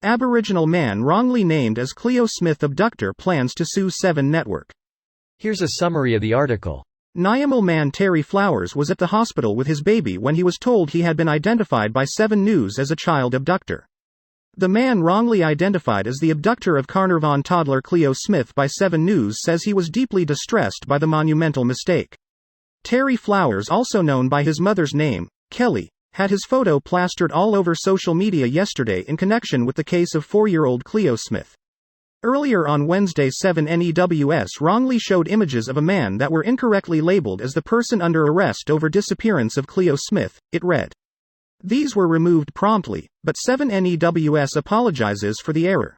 Aboriginal man wrongly named as Cleo Smith abductor plans to sue 7 Network. Here's a summary of the article. Nyamal man Terry Flowers was at the hospital with his baby when he was told he had been identified by 7 News as a child abductor. The man wrongly identified as the abductor of Carnarvon toddler Cleo Smith by 7 News says he was deeply distressed by the monumental mistake. Terry Flowers, also known by his mother's name, Kelly, had his photo plastered all over social media yesterday in connection with the case of 4-year-old Cleo Smith. Earlier on Wednesday, 7NEWS wrongly showed images of a man that were incorrectly labeled as the person under arrest over disappearance of Cleo Smith, it read. These were removed promptly, but 7NEWS apologizes for the error.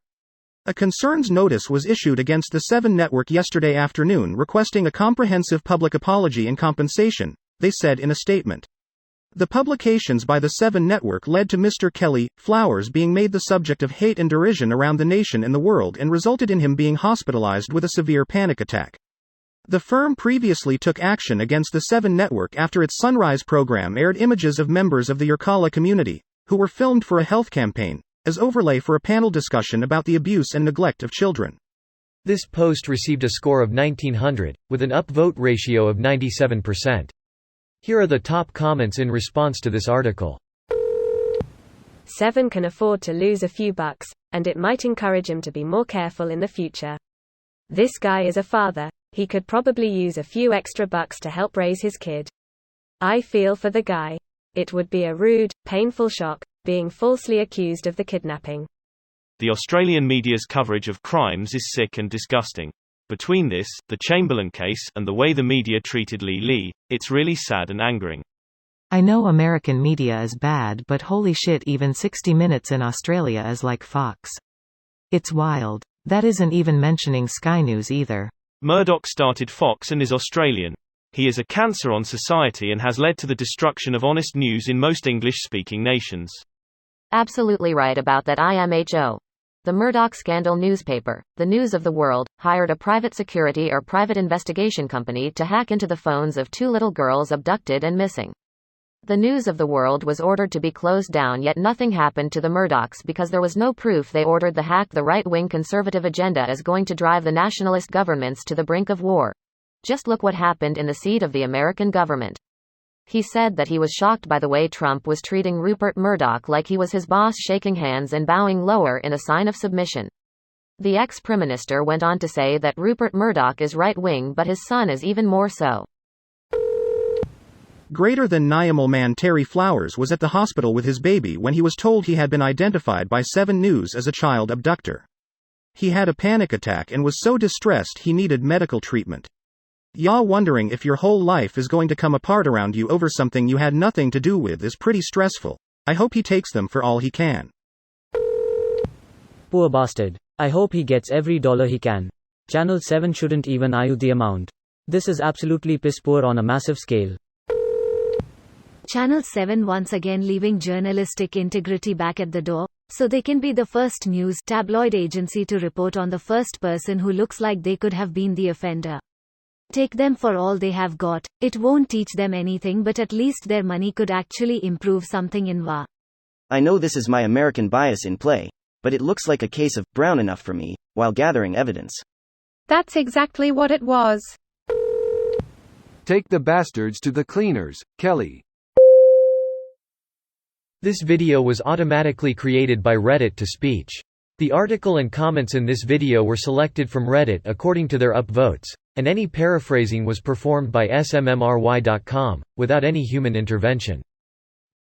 A concerns notice was issued against the 7 Network yesterday afternoon requesting a comprehensive public apology and compensation, they said in a statement. The publications by the 7 Network led to Mr. Kelly Flowers being made the subject of hate and derision around the nation and the world and resulted in him being hospitalized with a severe panic attack. The firm previously took action against the 7 Network after its Sunrise program aired images of members of the Yirrkala community, who were filmed for a health campaign, as overlay for a panel discussion about the abuse and neglect of children. This post received a score of 1900, with an upvote ratio of 97%. Here are the top comments in response to this article. 7 can afford to lose a few bucks, and it might encourage him to be more careful in the future. This guy is a father, he could probably use a few extra bucks to help raise his kid. I feel for the guy. It would be a rude, painful shock, being falsely accused of the kidnapping. The Australian media's coverage of crimes is sick and disgusting. Between this, the Chamberlain case, and the way the media treated Lee, it's really sad and angering. I know American media is bad, but holy shit, even 60 Minutes in Australia is like Fox. It's wild. That isn't even mentioning Sky News either. Murdoch started Fox and is Australian. He is a cancer on society and has led to the destruction of honest news in most English-speaking nations. Absolutely right about that, IMHO. The Murdoch Scandal newspaper, the News of the World, hired a private security or private investigation company to hack into the phones of 2 little girls abducted and missing. The News of the World was ordered to be closed down, yet nothing happened to the Murdochs because there was no proof they ordered the hack. The right-wing conservative agenda is going to drive the nationalist governments to the brink of war. Just look what happened in the seat of the American government. He said that he was shocked by the way Trump was treating Rupert Murdoch like he was his boss, shaking hands and bowing lower in a sign of submission. The ex-Prime Minister went on to say that Rupert Murdoch is right-wing, but his son is even more so. Greater than Nyamal man Terry Flowers was at the hospital with his baby when he was told he had been identified by 7 News as a child abductor. He had a panic attack and was so distressed he needed medical treatment. Y'all wondering if your whole life is going to come apart around you over something you had nothing to do with is pretty stressful. I hope he takes them for all he can. Poor bastard. I hope he gets every dollar he can. Channel 7 shouldn't even owe the amount. This is absolutely piss poor on a massive scale. Channel 7 once again leaving journalistic integrity back at the door, so they can be the first news tabloid agency to report on the first person who looks like they could have been the offender. Take them for all they have got, it won't teach them anything, but at least their money could actually improve something in VA. I know this is my American bias in play, but it looks like a case of brown enough for me, while gathering evidence. That's exactly what it was. Take the bastards to the cleaners, Kelly. This video was automatically created by Reddit to speech. The article and comments in this video were selected from Reddit according to their upvotes, and any paraphrasing was performed by smmry.com, without any human intervention.